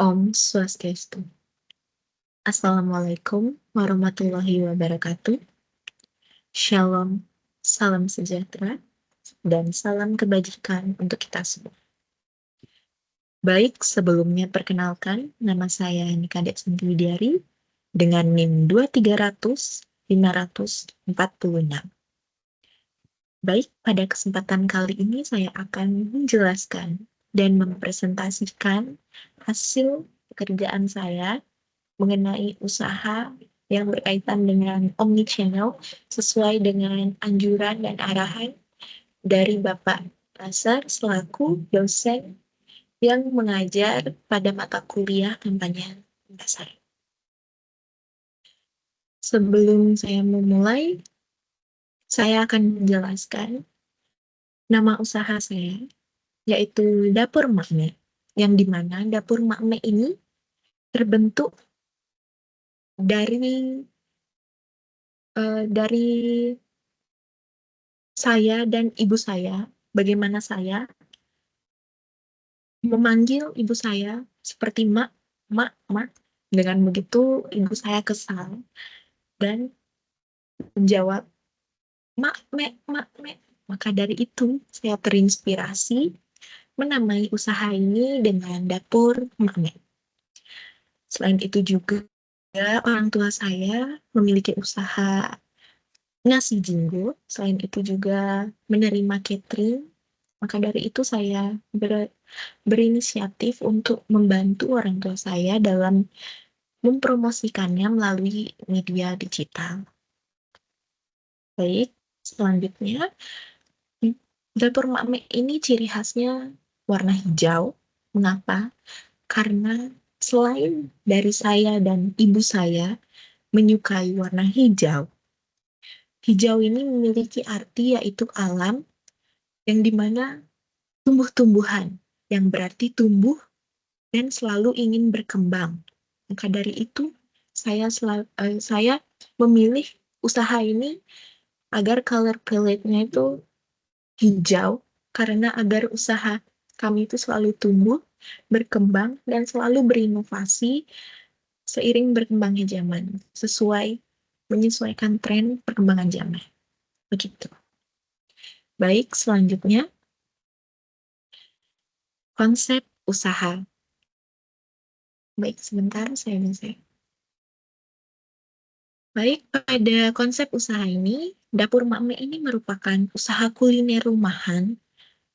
Om Swastiastu. Assalamualaikum warahmatullahi wabarakatuh. Shalom, salam sejahtera, dan salam kebajikan untuk kita semua. Baik, sebelumnya perkenalkan, nama saya Nika Deksanti Widiari dengan NIM 2300546. Baik, pada kesempatan kali ini saya akan menjelaskan dan mempresentasikan hasil pekerjaan saya mengenai usaha yang berkaitan dengan omnichannel sesuai dengan anjuran dan arahan dari Bapak Nasar selaku dosen yang mengajar pada mata kuliah kampanye dasar. Sebelum saya memulai, saya akan menjelaskan nama usaha saya, yaitu Dapur Makme, yang dimana Dapur Makme ini terbentuk dari saya dan ibu saya, bagaimana saya memanggil ibu saya seperti mak, mak, mak. Dengan begitu ibu saya kesal dan menjawab mak, mek, mak, mek. Maka dari itu saya terinspirasi menamai usaha ini dengan Dapur Mak Mek. Selain itu juga orang tua saya memiliki usaha nasi jinggo. Selain itu juga menerima catering. Maka dari itu saya berinisiatif untuk membantu orang tua saya dalam mempromosikannya melalui media digital. Baik, selanjutnya, Dapur Mak Mek ini ciri khasnya warna hijau. Mengapa? Karena selain dari saya dan ibu saya menyukai warna hijau, hijau ini memiliki arti yaitu alam, yang dimana tumbuh-tumbuhan, yang berarti tumbuh dan selalu ingin berkembang. Maka dari itu, saya memilih usaha ini agar color palette-nya itu hijau, karena agar usaha kami itu selalu tumbuh, berkembang, dan selalu berinovasi seiring berkembangnya zaman, menyesuaikan tren perkembangan zaman. Begitu. Baik, selanjutnya, konsep usaha. Baik, sebentar saya bisa. Baik, pada konsep usaha ini, Dapur Mak Mek ini merupakan usaha kuliner rumahan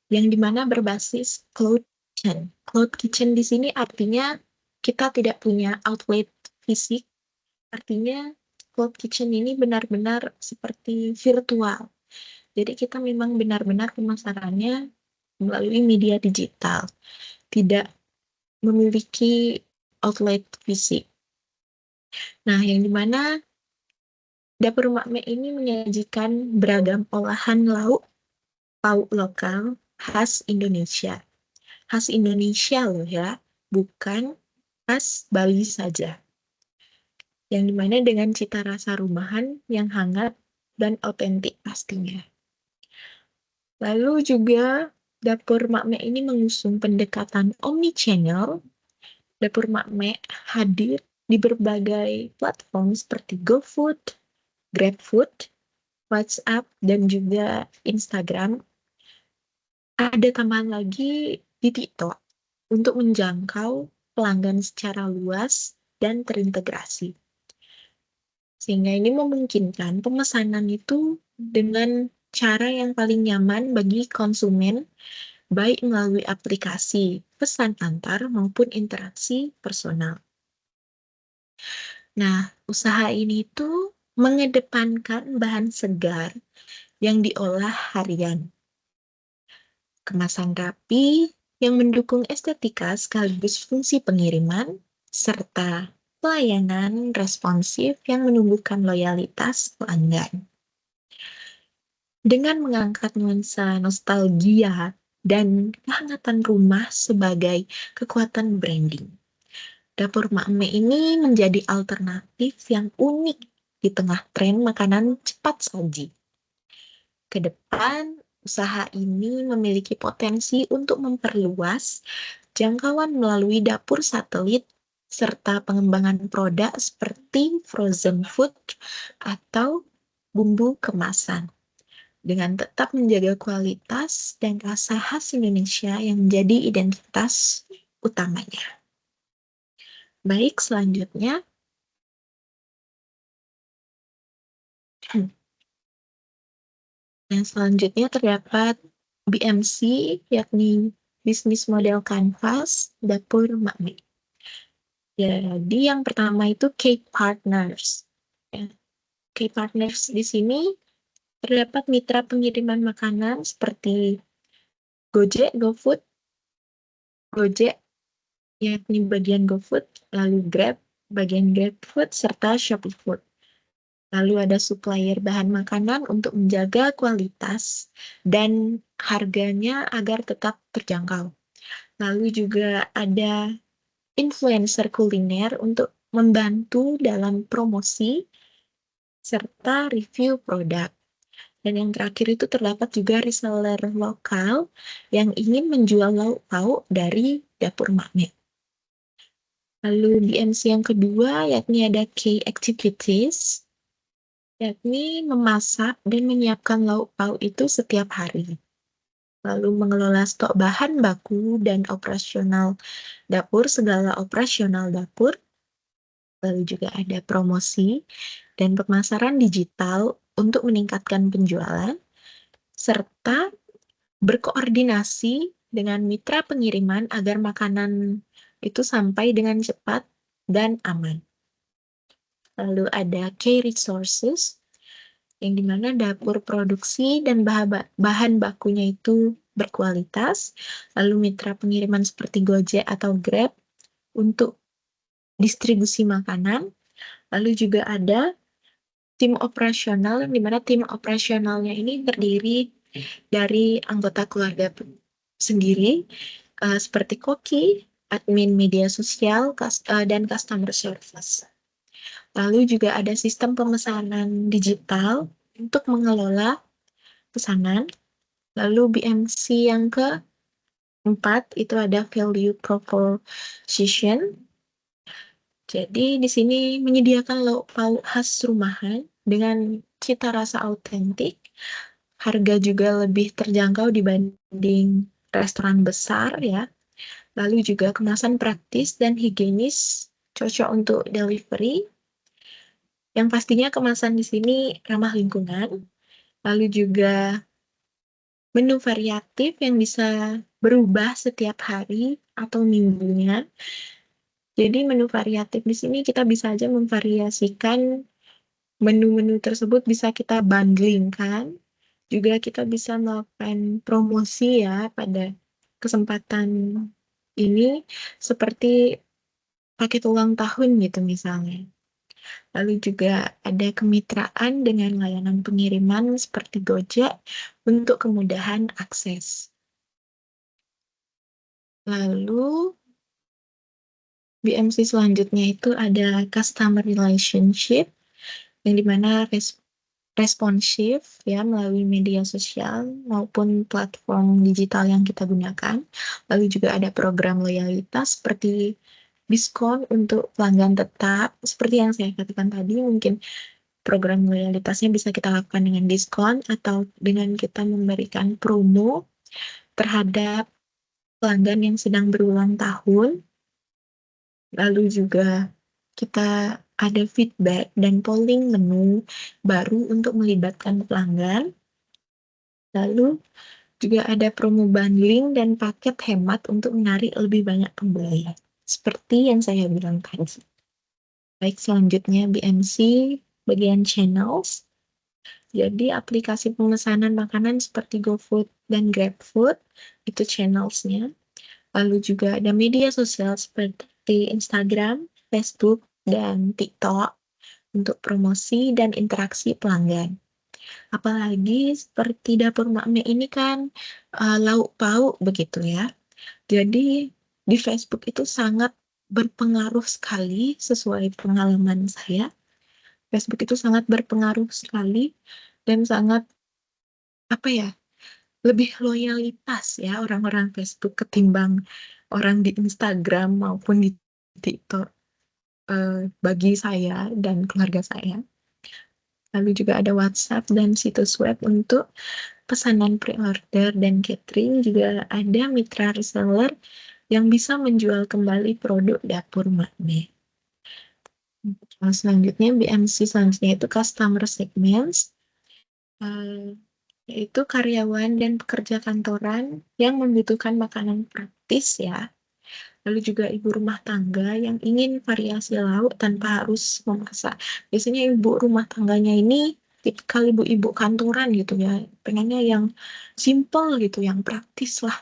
yang dimana berbasis cloud kitchen. Cloud kitchen di sini artinya kita tidak punya outlet fisik, artinya cloud kitchen ini benar-benar seperti virtual. Jadi kita memang benar-benar pemasarannya melalui media digital, tidak memiliki outlet fisik. Nah, yang dimana Dapur Mak Mek ini menyajikan beragam olahan lauk pauk lokal khas Indonesia. Khas Indonesia loh ya, bukan khas Bali saja. Yang dimana dengan cita rasa rumahan yang hangat dan otentik pastinya. Lalu juga Dapur Mak Mek ini mengusung pendekatan omnichannel. Dapur Mak Mek hadir di berbagai platform seperti GoFood, GrabFood, WhatsApp, dan juga Instagram. Ada tambahan lagi di TikTok untuk menjangkau pelanggan secara luas dan terintegrasi. Sehingga ini memungkinkan pemesanan itu dengan cara yang paling nyaman bagi konsumen, baik melalui aplikasi pesan antar maupun interaksi personal. Nah, usaha ini tuh mengedepankan bahan segar yang diolah harian. Kemasan rapi yang mendukung estetika sekaligus fungsi pengiriman, serta pelayanan responsif yang menumbuhkan loyalitas pelanggan. Dengan mengangkat nuansa nostalgia dan kehangatan rumah sebagai kekuatan branding, Dapur Mak Mek ini menjadi alternatif yang unik di tengah tren makanan cepat saji. Ke depan, usaha ini memiliki potensi untuk memperluas jangkauan melalui dapur satelit, serta pengembangan produk seperti frozen food atau bumbu kemasan, dengan tetap menjaga kualitas dan rasa khas Indonesia yang menjadi identitas utamanya. Baik, selanjutnya. Yang selanjutnya terdapat BMC, yakni Business Model Canvas, Dapur Makmi. Jadi yang pertama itu K Partners. Ya. K Partners di sini terdapat mitra pengiriman makanan seperti Gojek, GoFood, Gojek, yakni bagian GoFood, lalu Grab, bagian GrabFood, serta Shopee Food. Lalu ada supplier bahan makanan untuk menjaga kualitas dan harganya agar tetap terjangkau. Lalu juga ada influencer kuliner untuk membantu dalam promosi serta review produk. Dan yang terakhir itu terdapat juga reseller lokal yang ingin menjual lauk pauk dari dapur Makmi. Lalu di MC yang kedua yakni ada K Activities, yakni memasak dan menyiapkan lauk pauk itu setiap hari. Lalu mengelola stok bahan baku dan operasional dapur, segala operasional dapur. Lalu juga ada promosi dan pemasaran digital untuk meningkatkan penjualan, serta berkoordinasi dengan mitra pengiriman agar makanan itu sampai dengan cepat dan aman. Lalu ada K Resources, yang dimana dapur produksi dan bahan bakunya itu berkualitas, lalu mitra pengiriman seperti Gojek atau Grab untuk distribusi makanan, lalu juga ada tim operasional, yang dimana tim operasionalnya ini terdiri dari anggota keluarga sendiri, seperti koki, admin media sosial, dan customer service. Lalu juga ada sistem pemesanan digital untuk mengelola pesanan. Lalu BMC yang keempat itu ada value proposition. Jadi di sini menyediakan lauk pauk khas rumahan dengan cita rasa autentik. Harga juga lebih terjangkau dibanding restoran besar ya. Lalu juga kemasan praktis dan higienis, cocok untuk delivery. Yang pastinya kemasan di sini ramah lingkungan, lalu juga menu variatif yang bisa berubah setiap hari atau minggunya. Jadi menu variatif di sini kita bisa aja memvariasikan menu-menu tersebut, bisa kita bunglingkan. Juga kita bisa melakukan promosi ya pada kesempatan ini, seperti paket ulang tahun gitu misalnya. Lalu juga ada kemitraan dengan layanan pengiriman seperti Gojek untuk kemudahan akses. Lalu BMC selanjutnya itu ada customer relationship, yang dimana responsif ya melalui media sosial maupun platform digital yang kita gunakan. Lalu juga ada program loyalitas seperti diskon untuk pelanggan tetap. Seperti yang saya katakan tadi, mungkin program loyalitasnya bisa kita lakukan dengan diskon atau dengan kita memberikan promo terhadap pelanggan yang sedang berulang tahun. Lalu juga kita ada feedback dan polling menu baru untuk melibatkan pelanggan. Lalu juga ada promo bundling dan paket hemat untuk menarik lebih banyak pembeli. Seperti yang saya bilang tadi. Baik, selanjutnya BMC bagian channels. Jadi aplikasi pemesanan makanan seperti GoFood dan GrabFood, itu channelsnya. Lalu juga ada media sosial seperti Instagram, Facebook, dan TikTok untuk promosi dan interaksi pelanggan. Apalagi seperti Dapur Makmi ini kan lauk pauk begitu ya. Jadi di Facebook itu sangat berpengaruh sekali, sesuai pengalaman saya. Facebook itu sangat berpengaruh sekali dan sangat lebih loyalitas ya orang-orang Facebook ketimbang orang di Instagram maupun di TikTok bagi saya dan keluarga saya. Lalu juga ada WhatsApp dan situs web untuk pesanan pre-order dan catering. Juga ada mitra reseller yang bisa menjual kembali produk dapur Makme. Selanjutnya BMC selanjutnya itu customer segments, yaitu karyawan dan pekerja kantoran yang membutuhkan makanan praktis ya. Lalu juga ibu rumah tangga yang ingin variasi lauk tanpa harus memasak. Biasanya ibu rumah tangganya ini tipikal ibu-ibu kantoran gitu ya. Pengennya yang simple gitu, yang praktis lah.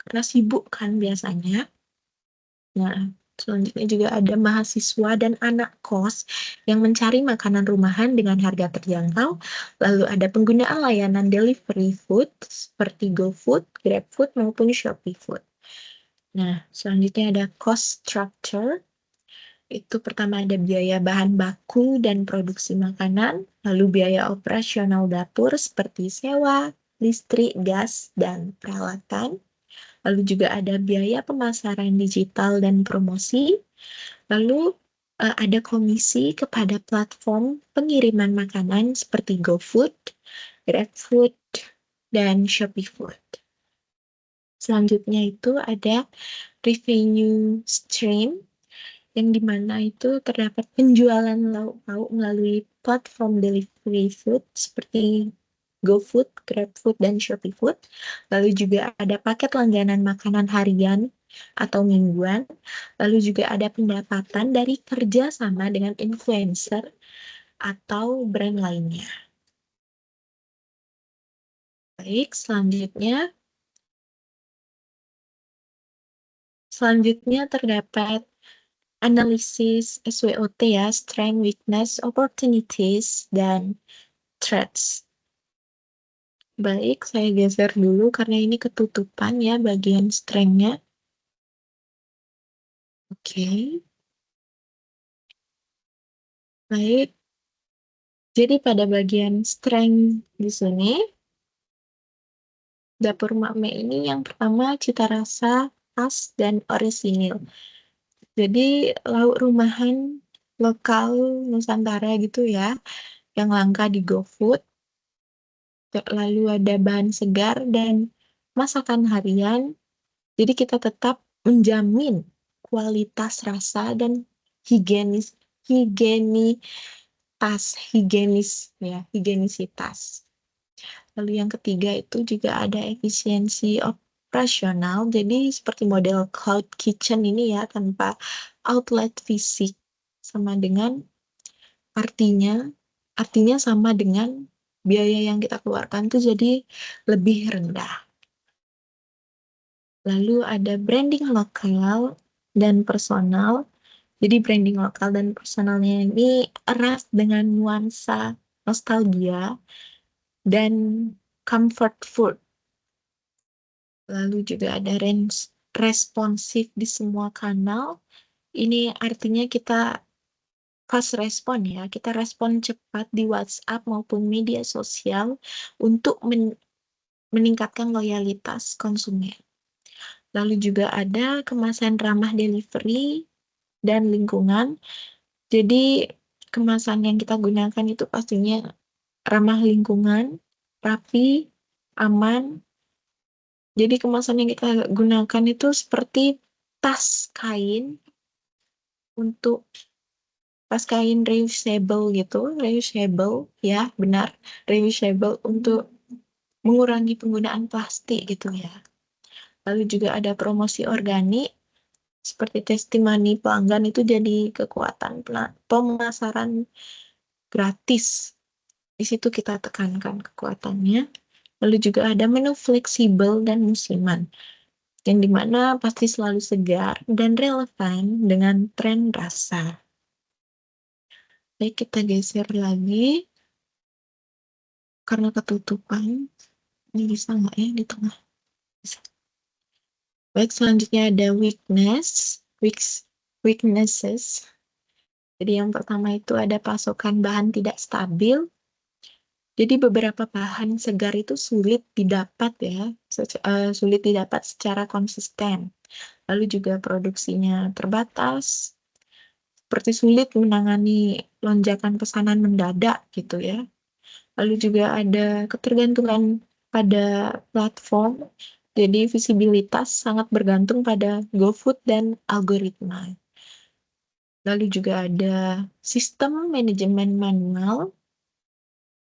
Karena sibuk kan biasanya. Nah, selanjutnya juga ada mahasiswa dan anak kos yang mencari makanan rumahan dengan harga terjangkau. Lalu ada penggunaan layanan delivery food seperti GoFood, GrabFood, maupun Shopee Food. Nah, selanjutnya ada cost structure. Itu pertama ada biaya bahan baku dan produksi makanan, lalu biaya operasional dapur seperti sewa, listrik, gas, dan peralatan. Lalu juga ada biaya pemasaran digital dan promosi. Lalu ada komisi kepada platform pengiriman makanan seperti GoFood, GrabFood, dan Shopee Food. Selanjutnya itu ada revenue stream, yang dimana itu terdapat penjualan lauk pauk melalui platform delivery food seperti GoFood, GrabFood, dan Shopee Food. Lalu juga ada paket langganan makanan harian atau mingguan. Lalu juga ada pendapatan dari kerja sama dengan influencer atau brand lainnya. Baik, selanjutnya terdapat analisis SWOT ya, strength, weakness, opportunities, dan threats. Baik, saya geser dulu karena ini ketutupan ya bagian strength-nya. Oke, baik. Jadi pada bagian strength di sini, dapur Makme ini yang pertama cita rasa khas dan orisinil. Jadi lauk rumahan lokal Nusantara gitu ya, yang langka di GoFood. Lalu ada bahan segar dan masakan harian. Jadi kita tetap menjamin kualitas rasa dan higienis higienisitas. Lalu yang ketiga itu juga ada efisiensi operasional. Jadi seperti model cloud kitchen ini ya, tanpa outlet fisik, sama dengan artinya artinya sama dengan biaya yang kita keluarkan tuh jadi lebih rendah. Lalu ada branding lokal dan personal. Jadi branding lokal dan personalnya ini erat dengan nuansa nostalgia dan comfort food. Lalu juga ada responsif di semua kanal. Ini artinya kita fast respon ya. Kita respon cepat di WhatsApp maupun media sosial untuk meningkatkan loyalitas konsumen. Lalu juga ada kemasan ramah delivery dan lingkungan. Jadi kemasan yang kita gunakan itu pastinya ramah lingkungan, rapi, aman. Jadi kemasan yang kita gunakan itu seperti tas kain untuk tas kain reusable gitu, reusable ya benar, reusable untuk mengurangi penggunaan plastik gitu ya. Lalu juga ada promosi organik seperti testimoni pelanggan itu jadi kekuatan pemasaran gratis. Di situ kita tekankan kekuatannya. Lalu juga ada menu fleksibel dan musiman, yang dimana pasti selalu segar dan relevan dengan tren rasa. Baik, kita geser lagi. Karena ketutupan, ini bisa nggak ya di tengah? Bisa. Baik, selanjutnya ada weaknesses. Jadi yang pertama itu ada pasokan bahan tidak stabil. Jadi beberapa bahan segar itu sulit didapat ya, sulit didapat secara konsisten. lalu juga produksinya terbatas, seperti sulit menangani lonjakan pesanan mendadak gitu ya. Lalu juga ada ketergantungan pada platform, jadi visibilitas sangat bergantung pada GoFood dan algoritma. Lalu juga ada sistem manajemen manual,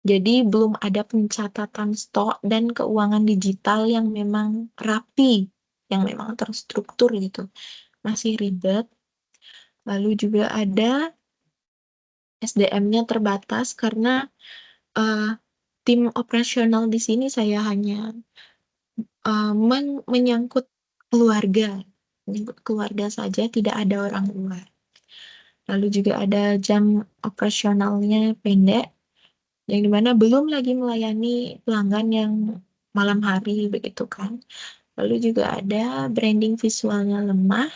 jadi belum ada pencatatan stok dan keuangan digital yang memang rapi, yang memang terstruktur gitu. Masih ribet. Lalu juga ada SDM-nya terbatas karena eh, tim operasional di sini saya hanya menyangkut keluarga saja, tidak ada orang luar. Lalu juga ada jam operasionalnya pendek, yang dimana belum lagi melayani pelanggan yang malam hari begitu kan. Lalu juga ada branding visualnya lemah,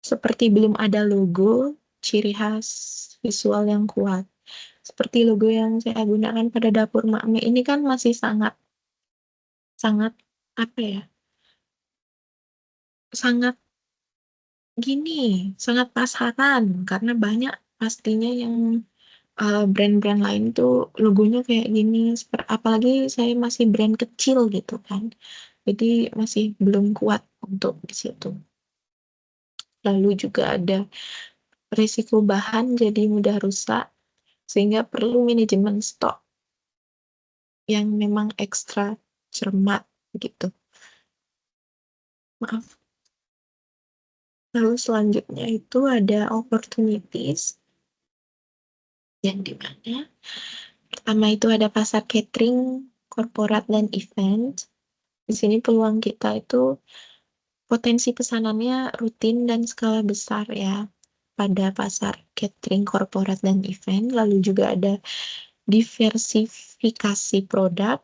seperti belum ada logo, ciri khas visual yang kuat. Seperti logo yang saya gunakan pada dapur Makme ini kan masih sangat sangat apa ya? Sangat gini, sangat pasaran karena banyak pastinya yang brand-brand lain tuh logonya kayak gini. Apalagi saya masih brand kecil gitu kan. Jadi masih belum kuat untuk di situ. Lalu juga ada risiko bahan jadi mudah rusak sehingga perlu manajemen stok yang memang ekstra cermat gitu. Maaf. Lalu selanjutnya itu ada opportunities yang dimana pertama itu ada pasar catering, korporat, dan event. Di sini peluang kita itu potensi pesanannya rutin dan skala besar ya pada pasar catering, korporat, dan event. Lalu juga ada diversifikasi produk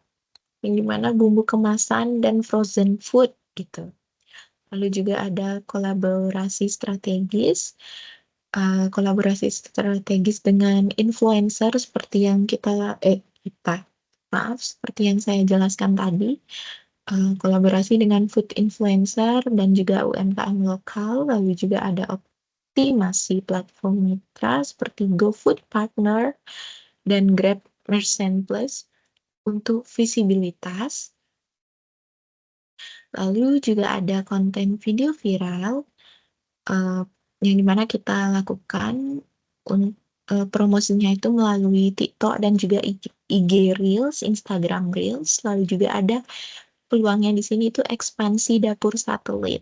yang dimana bumbu kemasan dan frozen food gitu. Lalu juga ada kolaborasi strategis dengan influencer seperti yang seperti yang saya jelaskan tadi, kolaborasi dengan food influencer dan juga UMKM lokal, lalu juga ada optimasi platform mitra seperti GoFood Partner dan Grab Merchant Plus untuk visibilitas. Lalu juga ada konten video viral eh, yang dimana kita lakukan promosinya itu melalui TikTok dan juga IG Reels, Instagram Reels. Lalu juga ada peluangnya di sini itu ekspansi dapur satelit,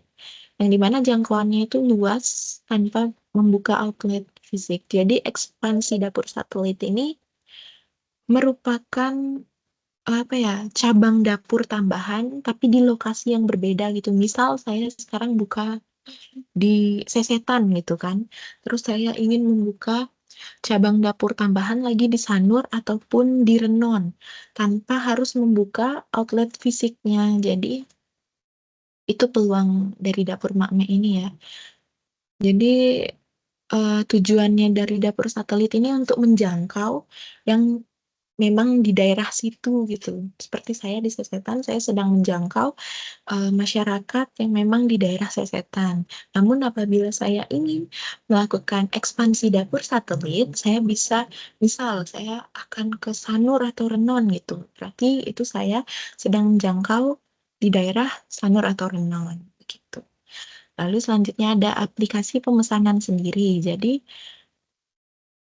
yang dimana jangkauannya itu luas tanpa membuka outlet fisik. Jadi ekspansi dapur satelit ini merupakan apa ya, cabang dapur tambahan tapi di lokasi yang berbeda gitu. Misal saya sekarang buka di Sesetan gitu kan. Terus saya ingin membuka cabang dapur tambahan lagi di Sanur ataupun di Renon tanpa harus membuka outlet fisiknya. Jadi itu peluang dari dapur Makme ini ya. Jadi tujuannya dari dapur satelit ini untuk menjangkau yang memang di daerah situ gitu. Seperti saya di Sesetan, saya sedang menjangkau masyarakat yang memang di daerah Sesetan. Namun apabila saya ingin melakukan ekspansi dapur satelit, saya bisa, misal saya akan ke Sanur atau Renon gitu. Berarti itu saya sedang menjangkau di daerah Sanur atau Renon gitu. Lalu selanjutnya ada aplikasi pemesanan sendiri. Jadi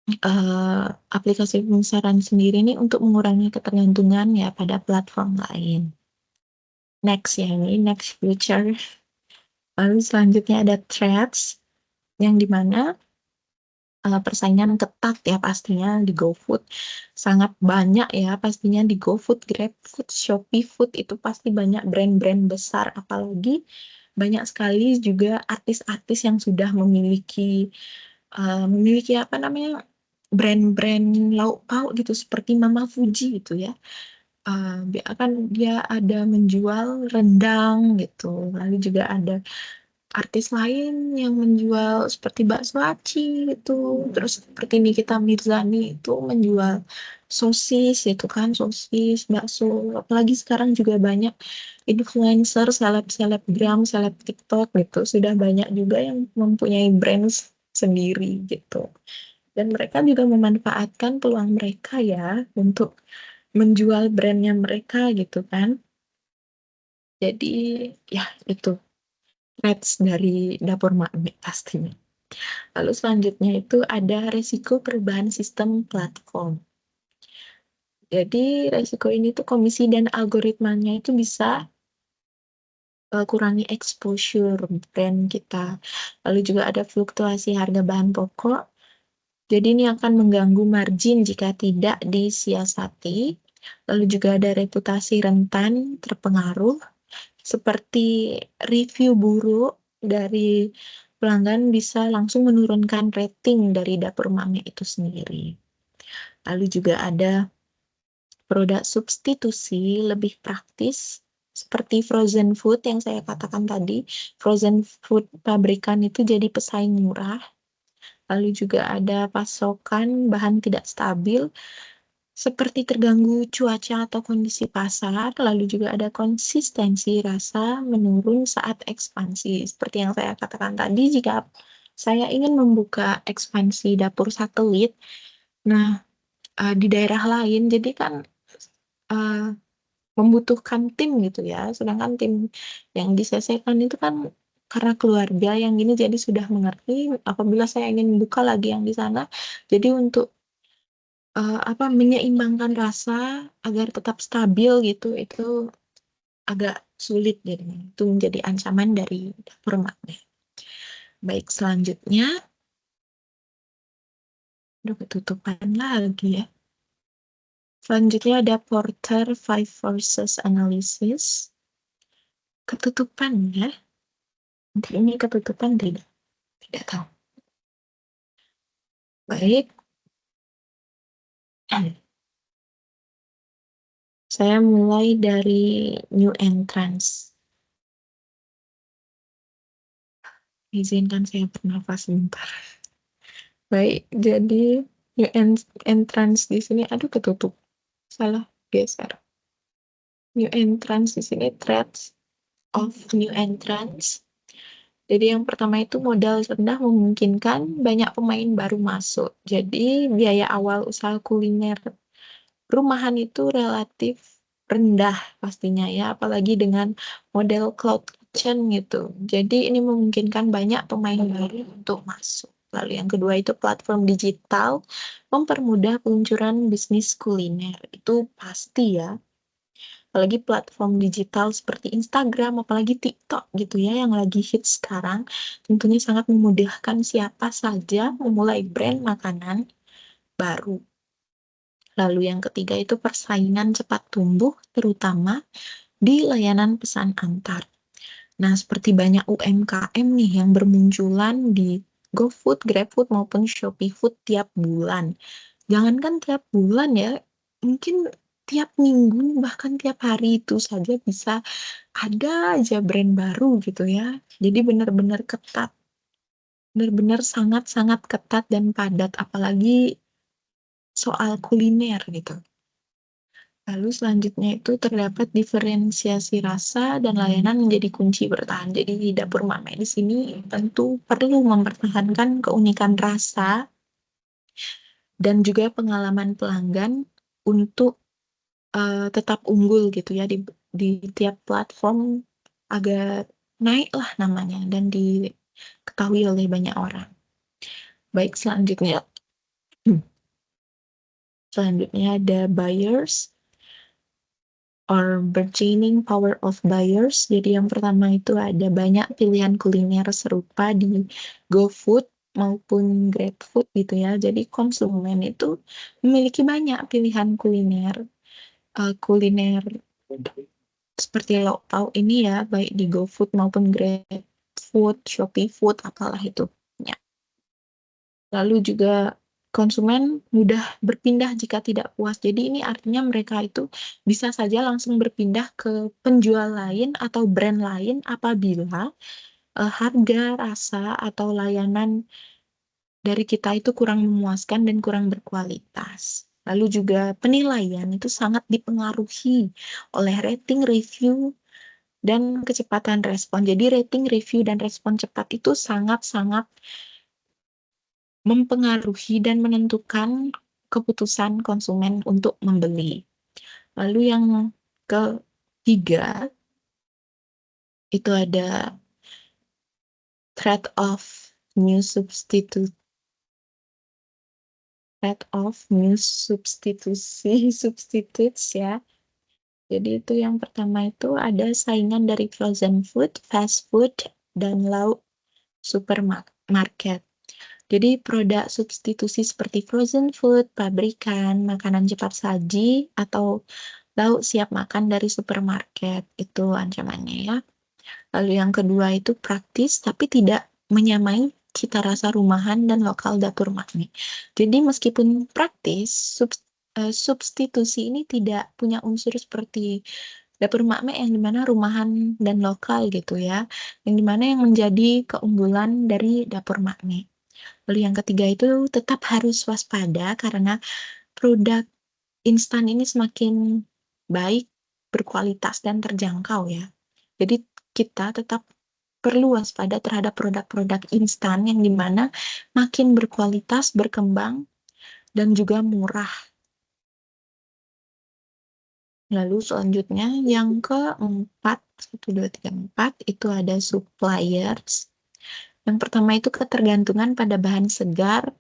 eh, aplikasi pemesanan sendiri ini untuk mengurangi ketergantungan ya pada platform lain. Next ya, ini next future. Lalu selanjutnya ada threads, yang dimana persaingan ketat ya pastinya di GoFood. Sangat banyak ya pastinya di GoFood, GrabFood, Shopee Food itu pasti banyak brand-brand besar. Apalagi banyak sekali juga artis-artis yang sudah memiliki apa namanya, brand-brand lauk pauk gitu seperti Mama Fuji gitu ya. Kan dia ada menjual rendang gitu, lalu juga ada artis lain yang menjual seperti bakso aci gitu, terus seperti Nikita Mirzani itu menjual sosis itu kan, sosis, bakso. Apalagi sekarang juga banyak influencer, selebgram, seleb TikTok gitu. Sudah banyak juga yang mempunyai brand sendiri gitu. Dan mereka juga memanfaatkan peluang mereka ya untuk menjual brandnya mereka gitu kan. Jadi ya itu threads dari dapur Makmi pastinya. Lalu selanjutnya itu ada resiko perubahan sistem platform. Jadi resiko ini tuh komisi dan algoritmanya itu bisa kurangi exposure brand kita. Lalu juga ada fluktuasi harga bahan pokok. Jadi ini akan mengganggu margin jika tidak disiasati. Lalu juga ada reputasi rentan terpengaruh, seperti review buruk dari pelanggan bisa langsung menurunkan rating dari dapur mami itu sendiri. Lalu juga ada produk substitusi lebih praktis, seperti frozen food yang saya katakan tadi. Frozen food pabrikan itu jadi pesaing murah. Lalu juga ada pasokan bahan tidak stabil, seperti terganggu cuaca atau kondisi pasar. Lalu juga ada konsistensi rasa menurun saat ekspansi. Seperti yang saya katakan tadi, jika saya ingin membuka ekspansi dapur satelit, nah di daerah lain, jadi kan eh, membutuhkan tim gitu ya. Sedangkan tim yang disesekan itu kan karena keluarga yang ini jadi sudah mengerti apabila saya ingin buka lagi yang di sana. Jadi untuk menyeimbangkan rasa agar tetap stabil gitu itu agak sulit jadinya. Itu menjadi ancaman dari dapur magnet. Baik, selanjutnya udah ketutupan lagi ya. Selanjutnya ada Porter Five Forces Analysis. Ketutupan ya. Nanti ini ketutupan tidak? Tidak tahu. Baik, saya mulai dari new entrance. Izinkan saya bernafas sebentar. Baik, jadi entrance di sini, aduh ketutup. Salah geser. New entrance di sini, threats of new entrance. Jadi yang pertama itu modal rendah memungkinkan banyak pemain baru masuk. Jadi biaya awal usaha kuliner rumahan itu relatif rendah pastinya ya, apalagi dengan model cloud kitchen gitu. Jadi ini memungkinkan banyak pemain baru untuk masuk. Lalu yang kedua itu platform digital mempermudah peluncuran bisnis kuliner. Itu pasti ya. Apalagi platform digital seperti Instagram, apalagi TikTok gitu ya, yang lagi hit sekarang, tentunya sangat memudahkan siapa saja memulai brand makanan baru. Lalu yang ketiga itu persaingan cepat tumbuh, terutama di layanan pesan antar. Nah, seperti banyak UMKM nih yang bermunculan di GoFood, GrabFood, maupun Shopee Food tiap bulan. Jangankan tiap bulan ya, mungkin tiap minggu, bahkan tiap hari itu saja bisa ada aja brand baru gitu ya. Jadi benar-benar ketat, benar-benar sangat-sangat ketat dan padat, apalagi soal kuliner gitu. Lalu selanjutnya itu terdapat diferensiasi rasa dan layanan menjadi kunci bertahan. Jadi di dapur Mame di sini tentu perlu mempertahankan keunikan rasa dan juga pengalaman pelanggan untuk tetap unggul gitu ya di tiap platform agar naiklah namanya dan diketahui oleh banyak orang. Baik, selanjutnya. Selanjutnya ada buyers or bargaining power of buyers. Jadi yang pertama itu ada banyak pilihan kuliner serupa di GoFood maupun GrabFood gitu ya. Jadi konsumen itu memiliki banyak pilihan kuliner seperti lo tahu ini ya, baik di GoFood maupun GrabFood, Shopee Food, apalah itu. Ya. Lalu juga konsumen mudah berpindah jika tidak puas. Jadi ini artinya mereka itu bisa saja langsung berpindah ke penjual lain atau brand lain apabila harga, rasa, atau layanan dari kita itu kurang memuaskan dan kurang berkualitas. Lalu juga penilaian itu sangat dipengaruhi oleh rating, review, dan kecepatan respon. Jadi rating, review, dan respon cepat itu sangat-sangat mempengaruhi dan menentukan keputusan konsumen untuk membeli. Lalu yang ketiga, itu ada trade-off new substitute. Trade-off new substitusi, substitutes ya. Jadi itu yang pertama itu ada saingan dari frozen food, fast food, dan lauk supermarket. Jadi produk substitusi seperti frozen food, pabrikan, makanan cepat saji, atau lauk siap makan dari supermarket. Itu ancamannya ya. Lalu yang kedua itu praktis tapi tidak menyamai cita rasa rumahan dan lokal dapur Makmi. Jadi meskipun praktis, substitusi ini tidak punya unsur seperti dapur Makmi yang dimana rumahan dan lokal gitu ya. Yang dimana yang menjadi keunggulan dari dapur Makmi. Lalu yang ketiga itu tetap harus waspada karena produk instan ini semakin baik, berkualitas, dan terjangkau ya. Jadi kita tetap perlu waspada terhadap produk-produk instan yang dimana makin berkualitas, berkembang, dan juga murah. Lalu selanjutnya yang keempat, 1, 2, 3, 4, itu ada suppliers. Yang pertama itu ketergantungan pada bahan segar,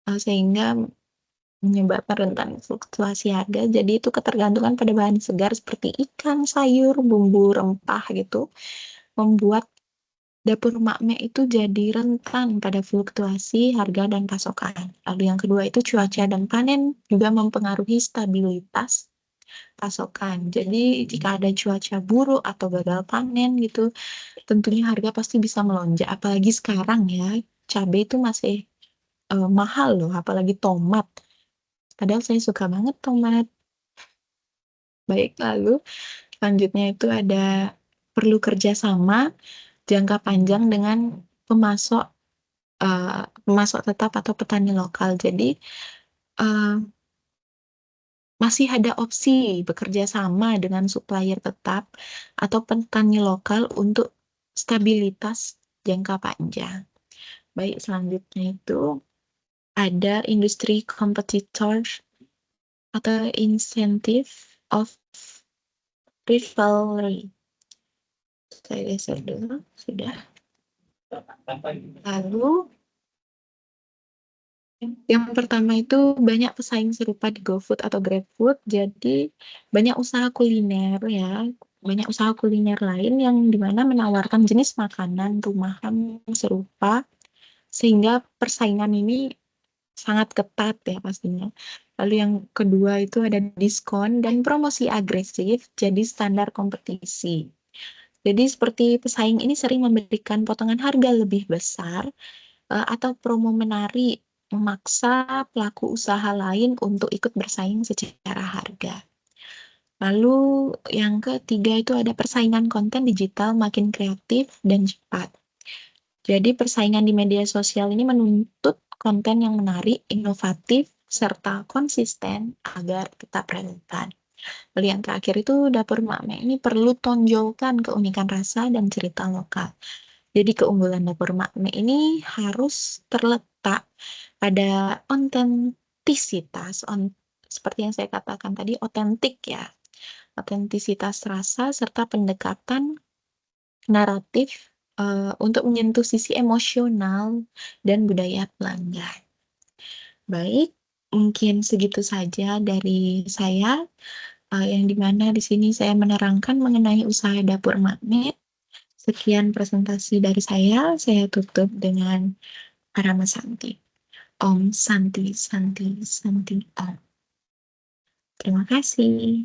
sehingga menyebabkan rentan fluktuasi harga. Jadi itu ketergantungan pada bahan segar seperti ikan, sayur, bumbu, rempah gitu, membuat dapur Makme itu jadi rentan pada fluktuasi harga dan pasokan. Lalu yang kedua itu cuaca dan panen juga mempengaruhi stabilitas pasokan. Jadi jika ada cuaca buruk atau gagal panen gitu, tentunya harga pasti bisa melonjak. Apalagi sekarang ya, cabai itu masih mahal loh, apalagi tomat. Padahal saya suka banget tomat. Baik, lalu selanjutnya itu ada perlu kerjasama jangka panjang dengan pemasok pemasok tetap atau petani lokal. Jadi masih ada opsi bekerja sama dengan supplier tetap atau petani lokal untuk stabilitas jangka panjang. Baik, selanjutnya itu ada industri competitor atau incentive of rivalry. Saya geser dulu, sudah. Lalu yang pertama itu banyak pesaing serupa di GoFood atau GrabFood, jadi banyak usaha kuliner ya, banyak usaha kuliner lain yang dimana menawarkan jenis makanan rumahan serupa, sehingga persaingan ini sangat ketat ya pastinya. Lalu yang kedua itu ada diskon dan promosi agresif, jadi standar kompetisi. Jadi seperti pesaing ini sering memberikan potongan harga lebih besar atau promo menarik memaksa pelaku usaha lain untuk ikut bersaing secara harga. Lalu yang ketiga itu ada persaingan konten digital makin kreatif dan cepat. Jadi persaingan di media sosial ini menuntut konten yang menarik, inovatif, serta konsisten agar tetap relevan. Lalu yang terakhir itu dapur Makme ini perlu tonjolkan keunikan rasa dan cerita lokal. Jadi keunggulan dapur Makme ini harus terletak pada otentisitas, seperti yang saya katakan tadi, otentik ya. Otentisitas rasa serta pendekatan naratif untuk menyentuh sisi emosional dan budaya pelanggan. Baik, mungkin segitu saja dari saya, yang dimana di sini saya menerangkan mengenai usaha dapur Makme. Sekian presentasi dari saya tutup dengan Parama Santi. Om Santi, Santi, Santi, Om. Terima kasih.